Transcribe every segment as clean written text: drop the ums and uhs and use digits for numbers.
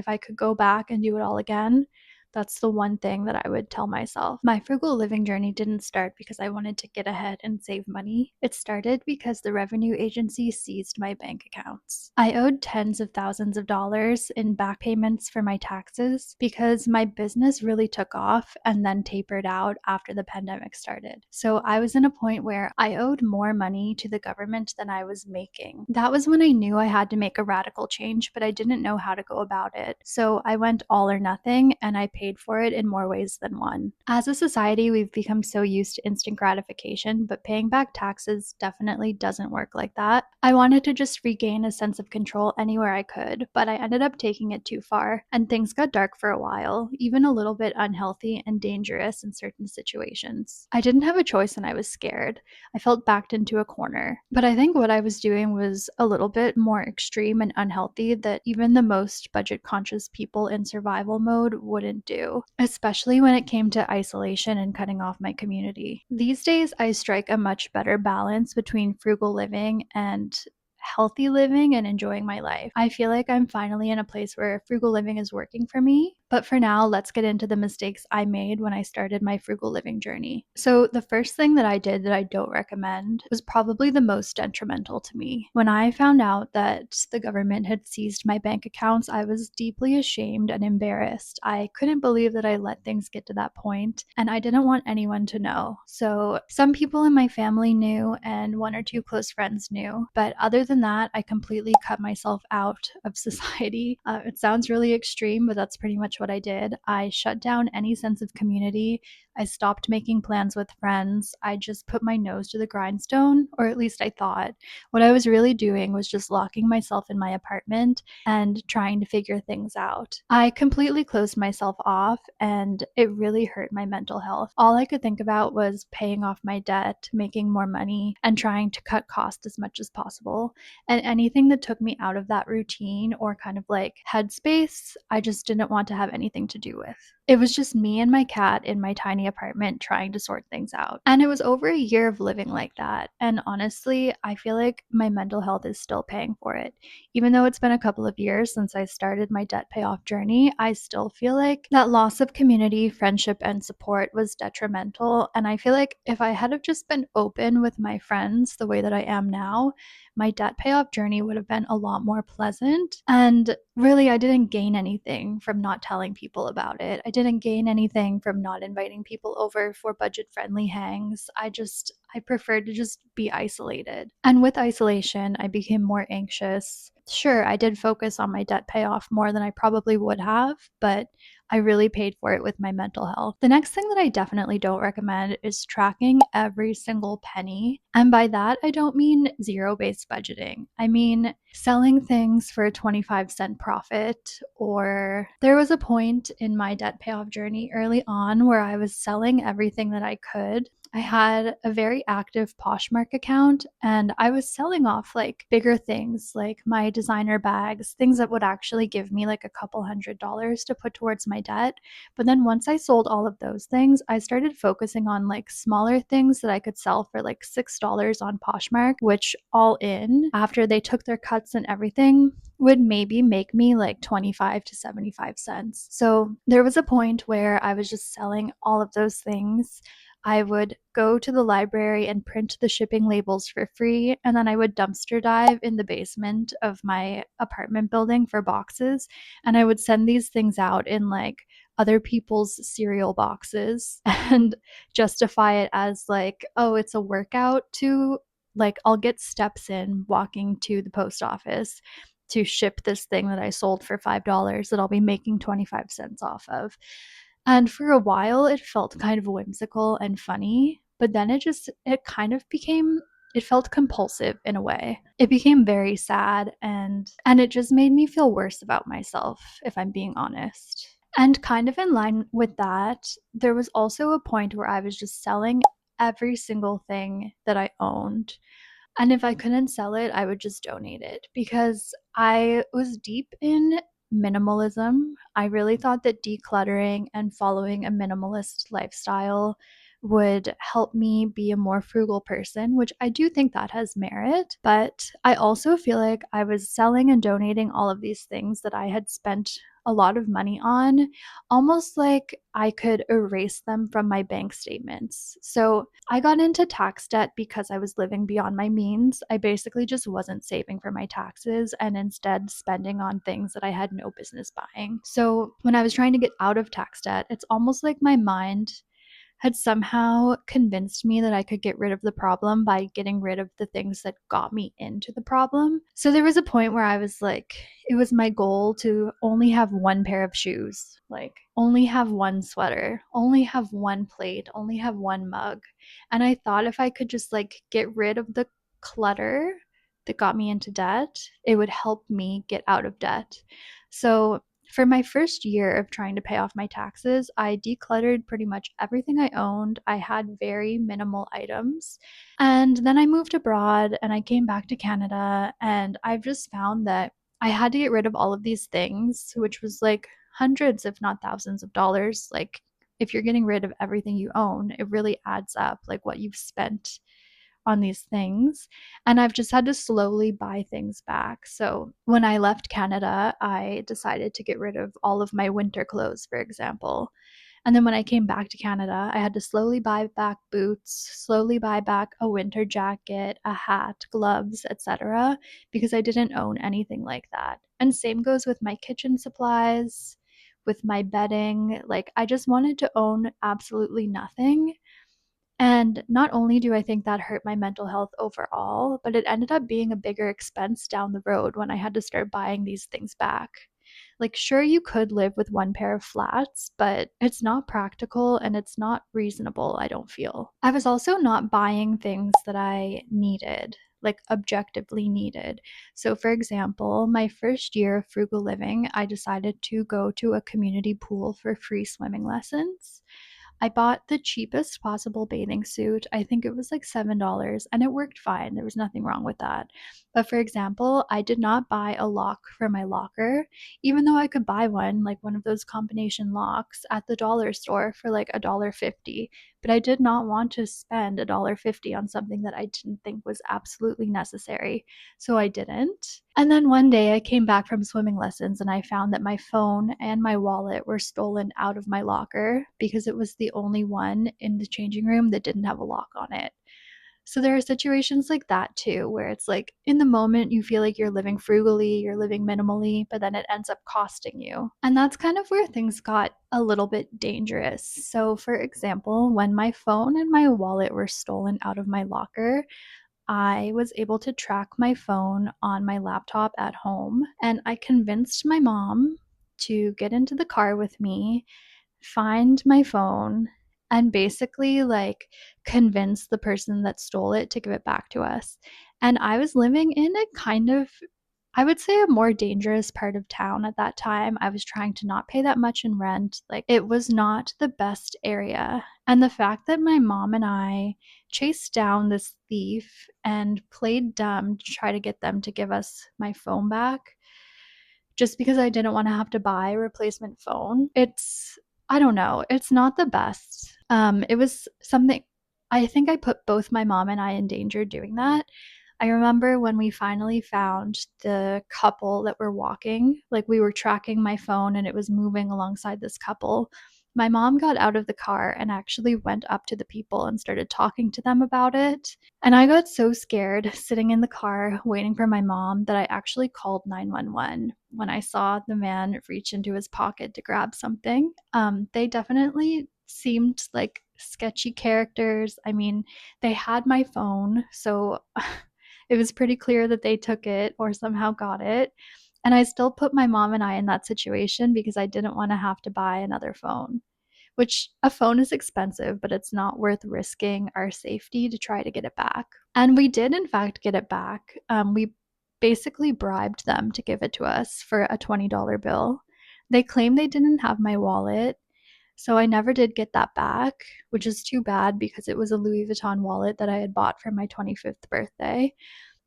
if I could go back and do it all again, that's the one thing that I would tell myself. My frugal living journey didn't start because I wanted to get ahead and save money. It started because the revenue agency seized my bank accounts. I owed tens of thousands of dollars in back payments for my taxes because my business really took off and then tapered out after the pandemic started. So I was in a point where I owed more money to the government than I was making. That was when I knew I had to make a radical change, but I didn't know how to go about it. So I went all or nothing, and I paid for it in more ways than one. As a society, we've become so used to instant gratification, but paying back taxes definitely doesn't work like that. I wanted to just regain a sense of control anywhere I could, but I ended up taking it too far, and things got dark for a while, even a little bit unhealthy and dangerous in certain situations. I didn't have a choice and I was scared. I felt backed into a corner. But I think what I was doing was a little bit more extreme and unhealthy that even the most budget conscious people in survival mode wouldn't do, especially when it came to isolation and cutting off my community. These days, I strike a much better balance between frugal living and healthy living and enjoying my life. I feel like I'm finally in a place where frugal living is working for me. But for now, let's get into the mistakes I made when I started my frugal living journey. So, the first thing that I did that I don't recommend was probably the most detrimental to me. When I found out that the government had seized my bank accounts, I was deeply ashamed and embarrassed. I couldn't believe that I let things get to that point, and I didn't want anyone to know. So, some people in my family knew, and one or two close friends knew. But other than that, I completely cut myself out of society. It sounds really extreme, but that's pretty much what I did. I shut down any sense of community. I stopped making plans with friends. I just put my nose to the grindstone, or at least I thought. What I was really doing was just locking myself in my apartment and trying to figure things out. I completely closed myself off, and it really hurt my mental health. All I could think about was paying off my debt, making more money, and trying to cut costs as much as possible. And anything that took me out of that routine or kind of like headspace, I just didn't want to have anything to do with. It was just me and my cat in my tiny apartment trying to sort things out. And it was over a year of living like that. And honestly, I feel like my mental health is still paying for it. Even though it's been a couple of years since I started my debt payoff journey, I still feel like that loss of community, friendship, and support was detrimental. And I feel like if I had have just been open with my friends the way that I am now, my debt payoff journey would have been a lot more pleasant. And really, I didn't gain anything from not telling people about it. I didn't gain anything from not inviting people over for budget friendly hangs. I preferred to just be isolated. And with isolation, I became more anxious. Sure, I did focus on my debt payoff more than I probably would have, but I really paid for it with my mental health. The next thing that I definitely don't recommend is tracking every single penny. And by that, I don't mean zero-based budgeting. I mean selling things for a 25-cent profit. Or there was a point in my debt payoff journey early on where I was selling everything that I could. I had a very active Poshmark account, and I was selling off like bigger things like my designer bags, things that would actually give me like a couple $100s to put towards my debt. But then once I sold all of those things, I started focusing on like smaller things that I could sell for like $6 on Poshmark, which all in, after they took their cuts and everything, would maybe make me like 25 to 75 cents. So there was a point where I was just selling all of those things. I would go to the library and print the shipping labels for free, and then I would dumpster dive in the basement of my apartment building for boxes, and I would send these things out in like other people's cereal boxes and justify it as like, oh, it's a workout to like, I'll get steps in walking to the post office to ship this thing that I sold for $5 that I'll be making 25 cents off of. And for a while, it felt kind of whimsical and funny, but then it felt compulsive in a way. It became very sad, and it just made me feel worse about myself, if I'm being honest. And kind of in line with that, there was also a point where I was just selling every single thing that I owned. And if I couldn't sell it, I would just donate it because I was deep in minimalism. I really thought that decluttering and following a minimalist lifestyle would help me be a more frugal person, which I do think that has merit. But I also feel like I was selling and donating all of these things that I had spent a lot of money on, almost like I could erase them from my bank statements. So I got into tax debt because I was living beyond my means. I basically just wasn't saving for my taxes and instead spending on things that I had no business buying. So when I was trying to get out of tax debt, it's almost like my mind had somehow convinced me that I could get rid of the problem by getting rid of the things that got me into the problem. So there was a point where I was like, it was my goal to only have one pair of shoes, like only have one sweater, only have one plate, only have one mug. And I thought if I could just like get rid of the clutter that got me into debt, it would help me get out of debt. So for my first year of trying to pay off my taxes, I decluttered pretty much everything I owned. I had very minimal items. And then I moved abroad and I came back to Canada, and I've just found that I had to get rid of all of these things, which was like hundreds, if not thousands of dollars. Like, if you're getting rid of everything you own, it really adds up, like what you've spent on these things. And I've just had to slowly buy things back. So when I left Canada, I decided to get rid of all of my winter clothes, for example. And then when I came back to Canada, I had to slowly buy back boots, slowly buy back a winter jacket, a hat, gloves, etc., because I didn't own anything like that. And same goes with my kitchen supplies, with my bedding. Like, I just wanted to own absolutely nothing. And not only do I think that hurt my mental health overall, but it ended up being a bigger expense down the road when I had to start buying these things back. Like, sure, you could live with one pair of flats, but it's not practical and it's not reasonable, I don't feel. I was also not buying things that I needed, like objectively needed. So, for example, my first year of frugal living, I decided to go to a community pool for free swimming lessons. I bought the cheapest possible bathing suit. I think it was like $7, and it worked fine. There was nothing wrong with that. But for example, I did not buy a lock for my locker, even though I could buy one, like one of those combination locks at the dollar store for like $1.50. But I did not want to spend $1.50 on something that I didn't think was absolutely necessary. So I didn't. And then one day I came back from swimming lessons and I found that my phone and my wallet were stolen out of my locker because it was the only one in the changing room that didn't have a lock on it. So there are situations like that too, where it's like in the moment you feel like you're living frugally, you're living minimally, but then it ends up costing you. And that's kind of where things got a little bit dangerous. So, for example, when my phone and my wallet were stolen out of my locker, I was able to track my phone on my laptop at home, and I convinced my mom to get into the car with me, find my phone, and basically like convince the person that stole it to give it back to us. And I was living in a kind of, I would say, a more dangerous part of town at that time. I was trying to not pay that much in rent. Like, it was not the best area. And the fact that my mom and I chased down this thief and played dumb to try to get them to give us my phone back just because I didn't want to have to buy a replacement phone. I don't know, it's not the best. It was something, I think I put both my mom and I in danger doing that. I remember when we finally found the couple that were walking, like we were tracking my phone and it was moving alongside this couple. My mom got out of the car and actually went up to the people and started talking to them about it. And I got so scared sitting in the car waiting for my mom that I actually called 911 when I saw the man reach into his pocket to grab something. They definitely seemed like sketchy characters. I mean, they had my phone, so it was pretty clear that they took it or somehow got it. And I still put my mom and I in that situation because I didn't want to have to buy another phone, which a phone is expensive, but it's not worth risking our safety to try to get it back. And we did, in fact, get it back. We basically bribed them to give it to us for a $20 bill. They claimed they didn't have my wallet, so I never did get that back, which is too bad because it was a Louis Vuitton wallet that I had bought for my 25th birthday.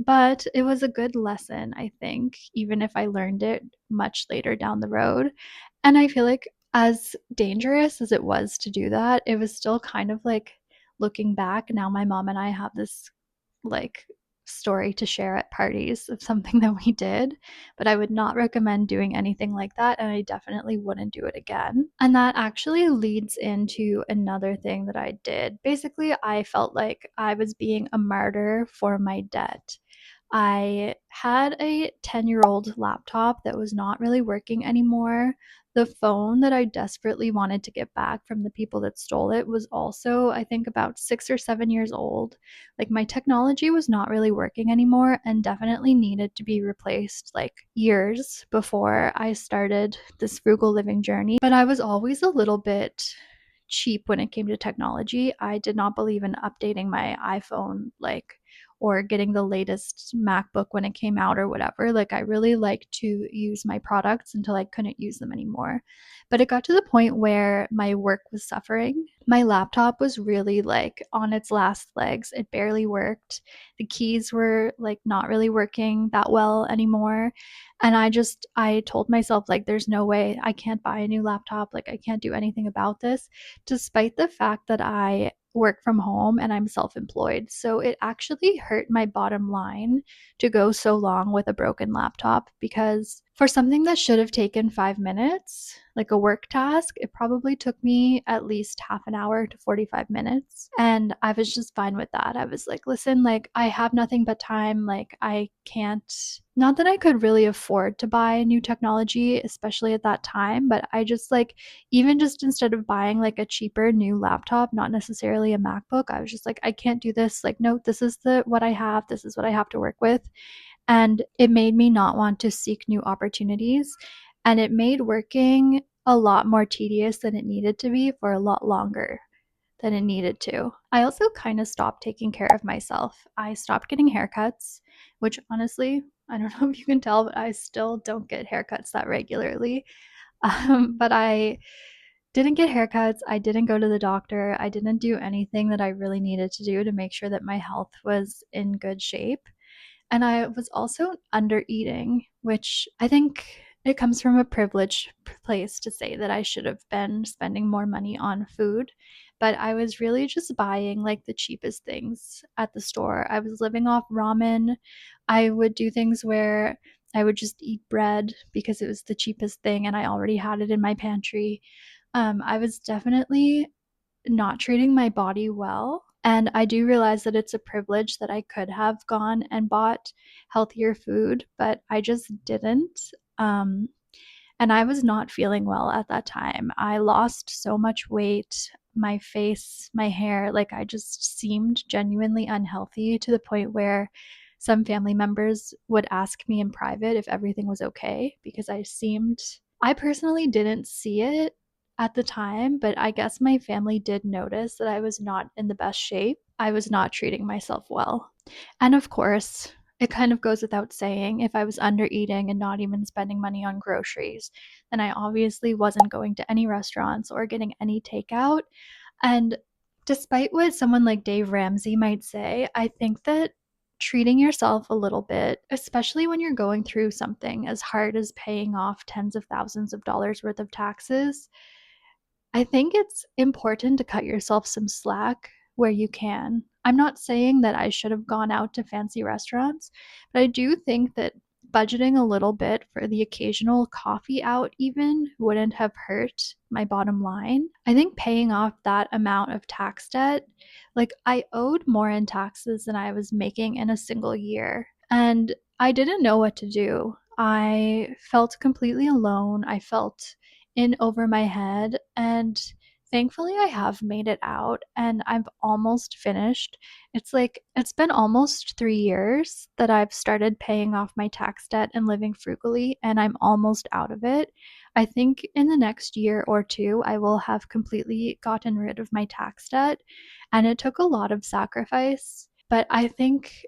But it was a good lesson, I think, even if I learned it much later down the road. And I feel like as dangerous as it was to do that, it was still kind of like, looking back, now my mom and I have this like story to share at parties of something that we did, but I would not recommend doing anything like that, and I definitely wouldn't do it again. And that actually leads into another thing that I did. Basically, I felt like I was being a martyr for my debt. I had a 10-year-old laptop that was not really working anymore. The phone that I desperately wanted to get back from the people that stole it was also, I think, about 6 or 7 years old. Like, my technology was not really working anymore and definitely needed to be replaced like years before I started this frugal living journey. But I was always a little bit cheap when it came to technology. I did not believe in updating my iPhone, like, or getting the latest MacBook when it came out or whatever. Like, I really like to use my products until I couldn't use them anymore. But it got to the point where my work was suffering. My laptop was really like on its last legs. It barely worked. The keys were like not really working that well anymore. And I told myself, like, there's no way I can't buy a new laptop. Like, I can't do anything about this, despite the fact that I work from home and I'm self employed. So it actually hurt my bottom line to go so long with a broken laptop, because for something that should have taken 5 minutes, like a work task, it probably took me at least half an hour to 45 minutes. And I was just fine with that. I was like, listen, like, I have nothing but time. Like, I can't, not that I could really afford to buy new technology, especially at that time, but I just like, even just instead of buying like a cheaper new laptop, not necessarily a MacBook, I was just like, I can't do this. Like, no, this is the what I have. This is what I have to work with. And it made me not want to seek new opportunities. And it made working a lot more tedious than it needed to be for a lot longer than it needed to. I also kind of stopped taking care of myself. I stopped getting haircuts, which honestly, I don't know if you can tell, but I still don't get haircuts that regularly. But I didn't get haircuts. I didn't go to the doctor. I didn't do anything that I really needed to do to make sure that my health was in good shape. And I was also under eating, which I think it comes from a privileged place to say that I should have been spending more money on food. But I was really just buying like the cheapest things at the store. I was living off ramen. I would do things where I would just eat bread because it was the cheapest thing and I already had it in my pantry. I was definitely not treating my body well. And I do realize that it's a privilege that I could have gone and bought healthier food, but I just didn't. Um, and I was not feeling well at that time. I lost so much weight, my face, my hair, like I just seemed genuinely unhealthy to the point where some family members would ask me in private if everything was okay because I personally didn't see it at the time, but I guess my family did notice that I was not in the best shape. I was not treating myself well. And of course, it kind of goes without saying, if I was under eating and not even spending money on groceries, then I obviously wasn't going to any restaurants or getting any takeout. And despite what someone like Dave Ramsey might say, I think that treating yourself a little bit, especially when you're going through something as hard as paying off tens of thousands of dollars worth of taxes, I think it's important to cut yourself some slack where you can. I'm not saying that I should have gone out to fancy restaurants, but I do think that budgeting a little bit for the occasional coffee out even wouldn't have hurt my bottom line. I think paying off that amount of tax debt, like, I owed more in taxes than I was making in a single year. And I didn't know what to do. I felt completely alone. I felt in over my head, and thankfully I have made it out and I've almost finished. It's like it's been almost 3 years that I've started paying off my tax debt and living frugally, and I'm almost out of it. I think in the next year or two I will have completely gotten rid of my tax debt, and it took a lot of sacrifice, but I think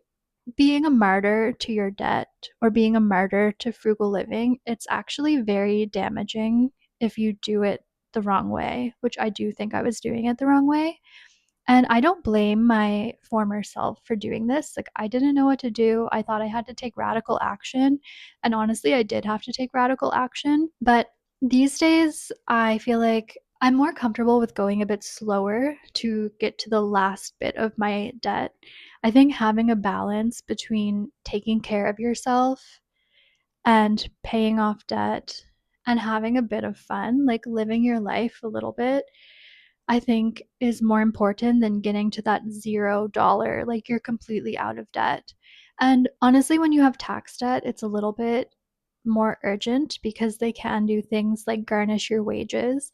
being a martyr to your debt or being a martyr to frugal living, it's actually very damaging if you do it the wrong way, which I do think I was doing it the wrong way. And I don't blame my former self for doing this. Like, I didn't know what to do. I thought I had to take radical action. And honestly, I did have to take radical action. But these days, I feel like I'm more comfortable with going a bit slower to get to the last bit of my debt. I think having a balance between taking care of yourself and paying off debt and having a bit of fun, like living your life a little bit, I think is more important than getting to that $0, like you're completely out of debt. And honestly, when you have tax debt, it's a little bit more urgent because they can do things like garnish your wages.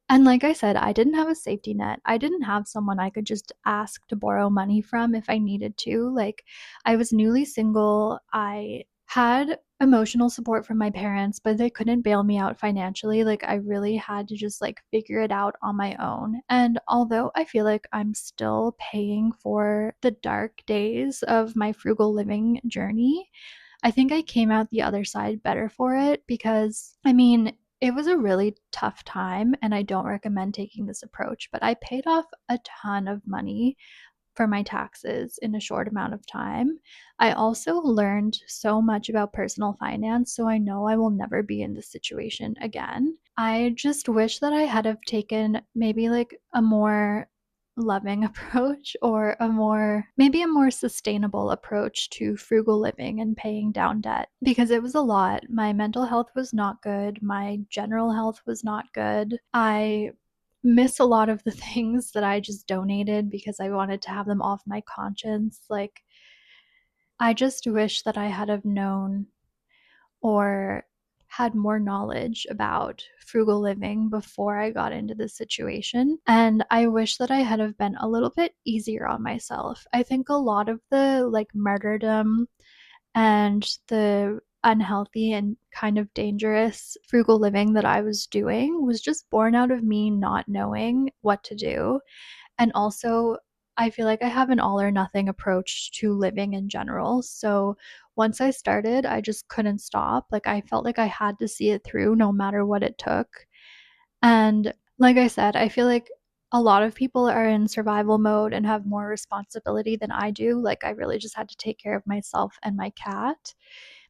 And like I said, I didn't have a safety net. I didn't have someone I could just ask to borrow money from if I needed to. Like, I was newly single. I had emotional support from my parents, but they couldn't bail me out financially. Like, I really had to just like figure it out on my own. And although I feel like I'm still paying for the dark days of my frugal living journey, I think I came out the other side better for it because, I mean, it was a really tough time, and I don't recommend taking this approach, but I paid off a ton of money for my taxes in a short amount of time. I also learned so much about personal finance, so I know I will never be in this situation again. I just wish that I had have taken maybe like a more loving approach or maybe a more sustainable approach to frugal living and paying down debt because it was a lot. My mental health was not good. My general health was not good. I miss a lot of the things that I just donated because I wanted to have them off my conscience. Like, I just wish that I had have known or had more knowledge about frugal living before I got into this situation. And I wish that I had have been a little bit easier on myself. I think a lot of the like martyrdom and the unhealthy and kind of dangerous frugal living that I was doing was just born out of me not knowing what to do. And also, I feel like I have an all or nothing approach to living in general. So once I started, I just couldn't stop. Like, I felt like I had to see it through no matter what it took. And like I said, I feel like a lot of people are in survival mode and have more responsibility than I do. Like, I really just had to take care of myself and my cat.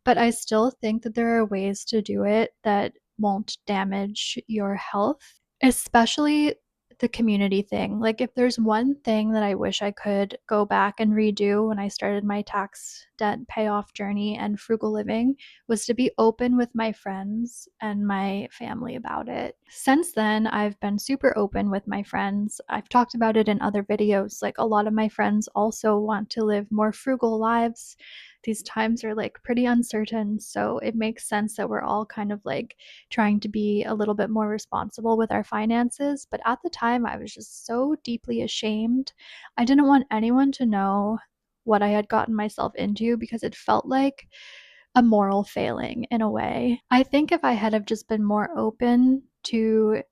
But I still think that there are ways to do it that won't damage your health, especially the community thing. Like, if there's one thing that I wish I could go back and redo when I started my tax debt payoff journey and frugal living, was to be open with my friends and my family about it. Since then, I've been super open with my friends. I've talked about it in other videos. Like, a lot of my friends also want to live more frugal lives. These times are like pretty uncertain, so it makes sense that we're all kind of like trying to be a little bit more responsible with our finances. But at the time, I was just so deeply ashamed. I didn't want anyone to know what I had gotten myself into because it felt like a moral failing in a way. I think if I had have just been more open to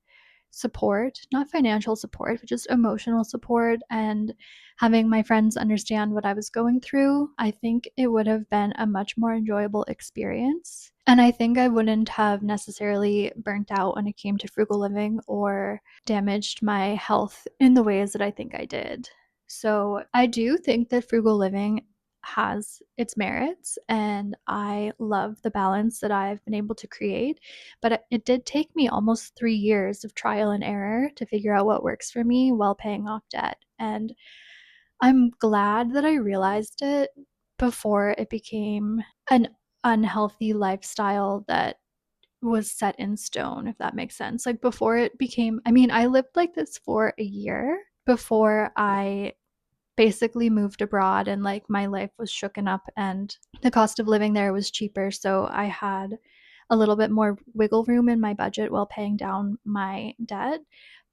support, not financial support, but just emotional support and having my friends understand what I was going through, I think it would have been a much more enjoyable experience. And I think I wouldn't have necessarily burnt out when it came to frugal living or damaged my health in the ways that I think I did. So I do think that frugal living has its merits, and I love the balance that I've been able to create. But it did take me almost 3 years of trial and error to figure out what works for me while paying off debt. And I'm glad that I realized it before it became an unhealthy lifestyle that was set in stone, if that makes sense. Like, before it became, I mean, I lived like this for a year before I basically moved abroad and like my life was shooken up and the cost of living there was cheaper, so I had a little bit more wiggle room in my budget while paying down my debt.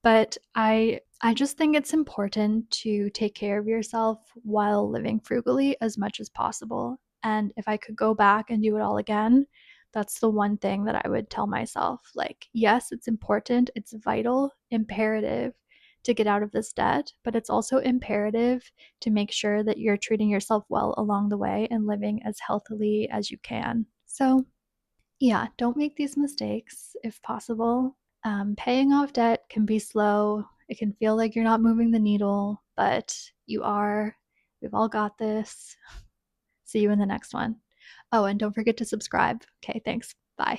But I just think it's important to take care of yourself while living frugally as much as possible. And if I could go back and do it all again, that's the one thing that I would tell myself. Like, yes, it's important, it's vital, imperative to get out of this debt, but it's also imperative to make sure that you're treating yourself well along the way and living as healthily as you can. So, yeah, don't make these mistakes if possible. Paying off debt can be slow. It can feel like you're not moving the needle, but you are. We've all got this. See you in the next one. Oh, and don't forget to subscribe. Okay, thanks. Bye.